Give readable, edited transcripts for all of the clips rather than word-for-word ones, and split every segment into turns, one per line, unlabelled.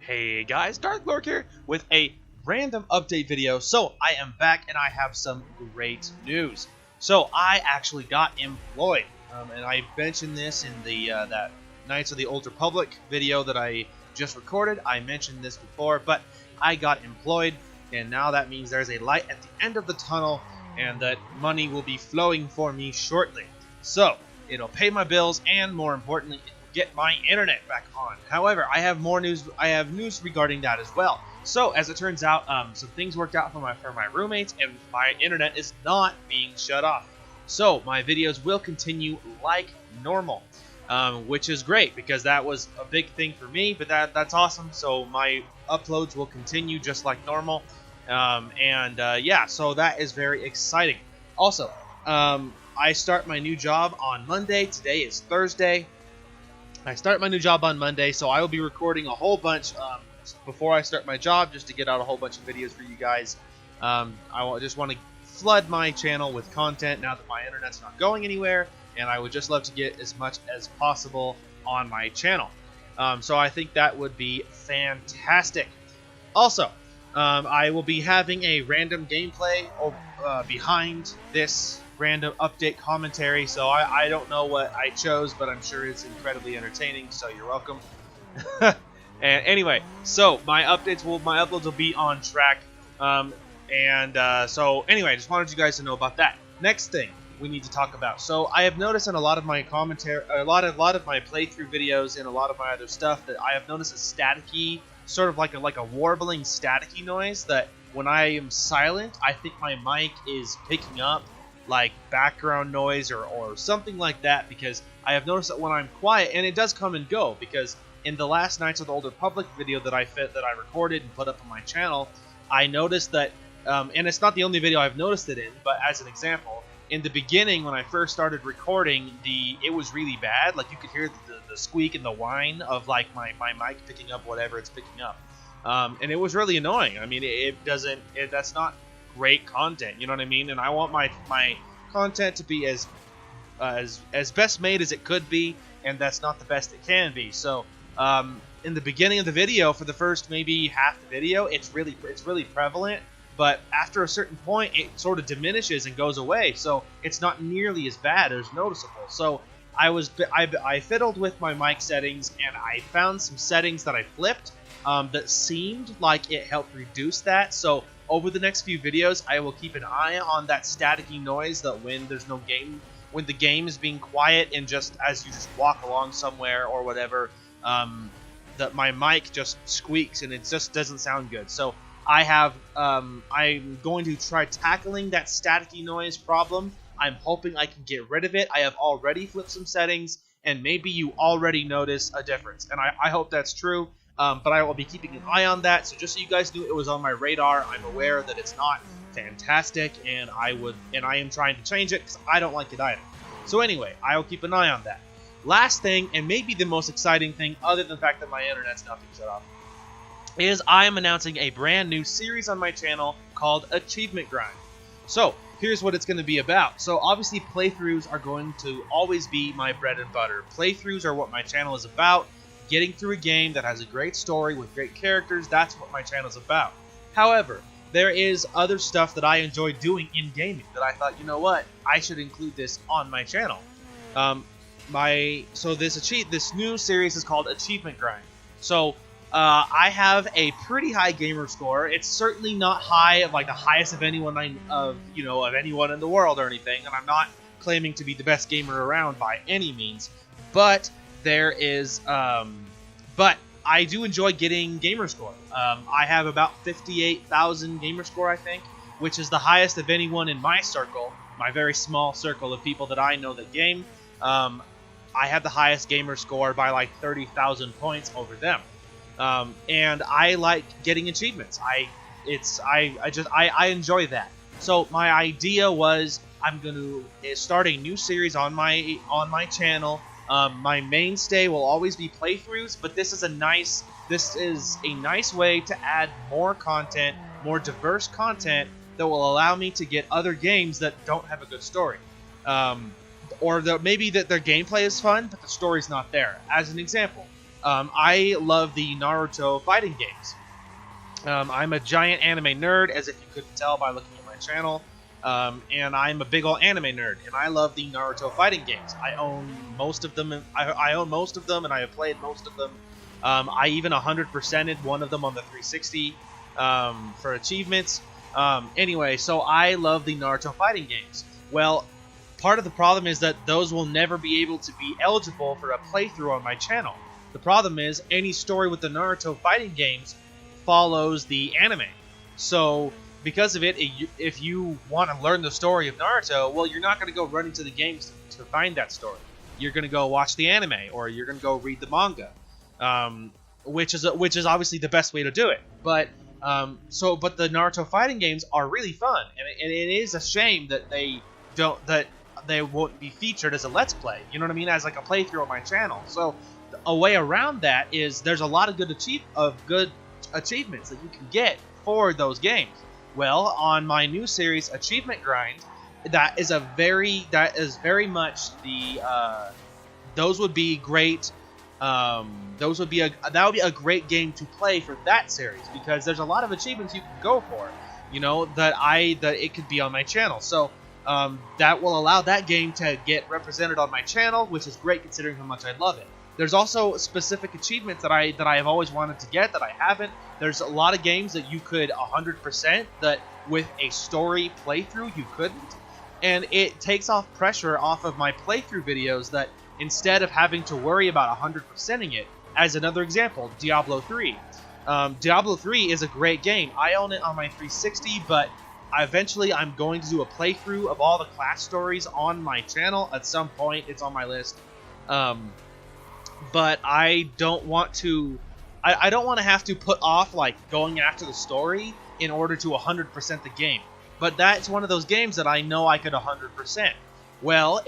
Hey guys, Dark Lord here with a random update video. So I am back and I have some great news. So I actually got employed, and I mentioned this in the that Knights of the Old Republic video that I just recorded. I mentioned this before, but I got employed, and now that means there's a light at the end of the tunnel, and that money will be flowing for me shortly. So it'll pay my bills, and more importantly, get my internet back on. However, I have more news. I have news regarding that as well. So, as it turns out, some things worked out for my roommates, and my internet is not being shut off. So, my videos will continue like normal, which is great because that was a big thing for me. But that's awesome. So, my uploads will continue just like normal, yeah. So that is very exciting. Also, I start my new job on Monday. Today is Thursday. I start my new job on Monday, so I will be recording a whole bunch before I start my job, just to get out a whole bunch of videos for you guys. I just want to flood my channel with content now that my internet's not going anywhere, and I would just love to get as much as possible on my channel. So I think that would be fantastic. Also, I will be having a random gameplay behind this random update commentary, so I don't know what I chose, but I'm sure it's incredibly entertaining, so you're welcome. And anyway, so my uploads will be on track, so anyway, I just wanted you guys to know about that. Next thing we need to talk about. So I have noticed in a lot of my commentary, a lot of my playthrough videos and a lot of my other stuff, that I have noticed a staticky, sort of like a warbling staticky noise that when I am silent, I think my mic is picking up like background noise or something like that, because I have noticed that when I'm quiet, and it does come and go, because in the last Knights of the Old Republic video that I recorded and put up on my channel, I noticed that, and it's not the only video I've noticed it in, but as an example, in the beginning when I first started recording, it was really bad. Like you could hear the squeak and the whine of like my mic picking up whatever it's picking up, and it was really annoying. I mean, that's not great content, you know what I mean? And I want my content to be as best made as it could be, and that's not the best it can be. So in the beginning of the video, for the first maybe half the video, it's really prevalent, but after a certain point it sort of diminishes and goes away, so it's not nearly as bad or as noticeable. So I fiddled with my mic settings, and I found some settings that I flipped that seemed like it helped reduce that. So over the next few videos, I will keep an eye on that staticky noise, that when there's no game, when the game is being quiet, and just as you just walk along somewhere or whatever, that my mic just squeaks and it just doesn't sound good. So I'm going to try tackling that staticky noise problem. I'm hoping I can get rid of it. I have already flipped some settings, and maybe you already notice a difference, and I hope that's true. But I will be keeping an eye on that. So just so you guys knew, it was on my radar. I'm aware that it's not fantastic, and I am trying to change it because I don't like it either. So anyway, I will keep an eye on that. Last thing, and maybe the most exciting thing, other than the fact that my internet's not being shut off, is I am announcing a brand new series on my channel called Achievement Grind. So here's what it's going to be about. So obviously playthroughs are going to always be my bread and butter. Playthroughs are what my channel is about. Getting through a game that has a great story with great characters, that's what my channel is about. However, there is other stuff that I enjoy doing in gaming that I thought, you know what, I should include this on my channel. This new series is called Achievement Grind. So I have a pretty high gamer score. It's certainly not high, like the highest of anyone of anyone in the world or anything, and I'm not claiming to be the best gamer around by any means, but but I do enjoy getting gamer score. I have about 58,000 gamer score, I think, which is the highest of anyone in my circle, my very small circle of people that I know that game. I have the highest gamer score by like 30,000 points over them, and I like getting achievements. I enjoy that. So my idea was I'm going to start a new series on my channel. My mainstay will always be playthroughs, but this is a nice way to add more content, more diverse content that will allow me to get other games that don't have a good story. Or maybe that their gameplay is fun, but the story's not there. As an example, I love the Naruto fighting games. I'm a giant anime nerd, as if you couldn't tell by looking at my channel. And I'm a big old anime nerd, and I love the Naruto fighting games. I own most of them. I own most of them, and I have played most of them. I even 100%ed one of them on the 360 for achievements. Anyway, so I love the Naruto fighting games. Well, part of the problem is that those will never be able to be eligible for a playthrough on my channel. The problem is any story with the Naruto fighting games follows the anime. So because of it, if you want to learn the story of Naruto, well, you're not going to go running to the games to find that story. You're going to go watch the anime, or you're going to go read the manga, which is obviously the best way to do it. But the Naruto fighting games are really fun, and it is a shame that they won't be featured as a Let's Play. You know what I mean? As like a playthrough on my channel. So a way around that is there's a lot of good achievements that you can get for those games. Well, on my new series, Achievement Grind, that is very much the those would be great. That would be a great game to play for that series, because there's a lot of achievements you can go for, you know, that it could be on my channel. So that will allow that game to get represented on my channel, which is great considering how much I love it. There's also specific achievements that I have always wanted to get that I haven't. There's a lot of games that you could 100% that with a story playthrough you couldn't, and it takes off pressure off of my playthrough videos, that instead of having to worry about 100%ing it. As another example, Diablo 3. Diablo 3 is a great game. I own it on my 360, but eventually I'm going to do a playthrough of all the class stories on my channel at some point. It's on my list. But I don't want to have to put off like going after the story in order to 100% the game. But that's one of those games that I know I could 100%. Well,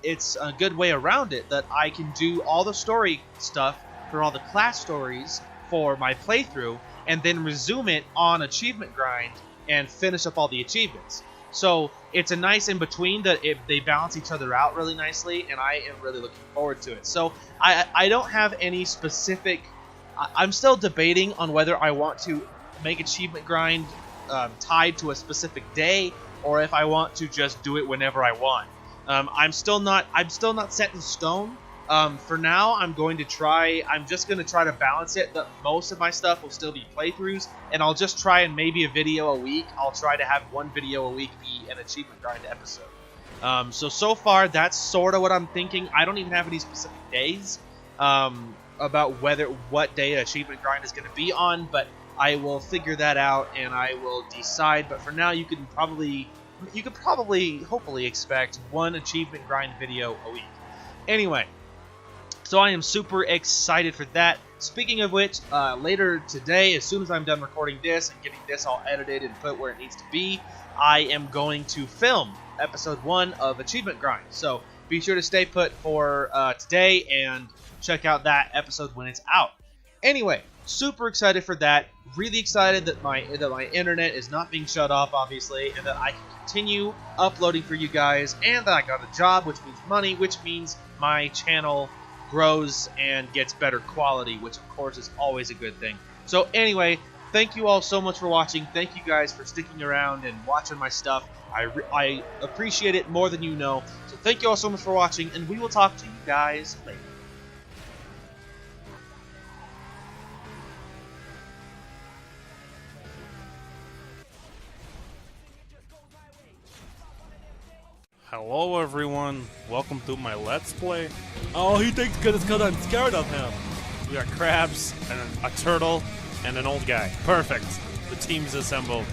it's a good way around it that I can do all the story stuff for all the class stories for my playthrough, and then resume it on Achievement Grind and finish up all the achievements. So it's a nice in-between that they balance each other out really nicely, and I am really looking forward to it. So I don't have any specific... I'm still debating on whether I want to make Achievement Grind tied to a specific day, or if I want to just do it whenever I want. I'm still not set in stone. For now, I'm just going to try to balance it, that most of my stuff will still be playthroughs, and I'll just try and maybe a video a week. I'll try to have one video a week be an Achievement Grind episode. So far, that's sort of what I'm thinking. I don't even have any specific days about what day Achievement Grind is going to be on, but I will figure that out, and I will decide. But for now, you could probably, hopefully expect one Achievement Grind video a week. Anyway, so I am super excited for that. Speaking of which, later today, as soon as I'm done recording this and getting this all edited and put where it needs to be, I am going to film episode 1 of Achievement Grind. So be sure to stay put for today and check out that episode when it's out. Anyway, super excited for that. Really excited that my internet is not being shut off, obviously, and that I can continue uploading for you guys, and that I got a job, which means money, which means my channel grows and gets better quality, which of course is always a good thing. So anyway, thank you all so much for watching. Thank you guys for sticking around and watching my stuff. I appreciate it more than you know. So thank you all so much for watching, and we will talk to you guys later.
Hello everyone, welcome to my Let's Play. Oh, he thinks good because I'm scared of him. We got crabs, and a turtle, and an old guy. Perfect. The team's assembled.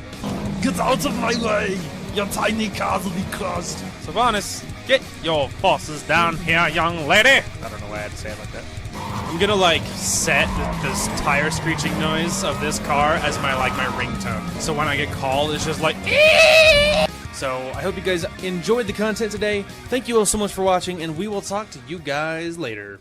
Get out of my way! Your tiny cars will be crushed. Sylvanas, get your forces down here, young lady! I don't know why I had to say it like that. I'm gonna set this tire screeching noise of this car as my ringtone. So when I get called, it's just like Eee! So, I hope you guys enjoyed the content today. Thank you all so much for watching, and we will talk to you guys later.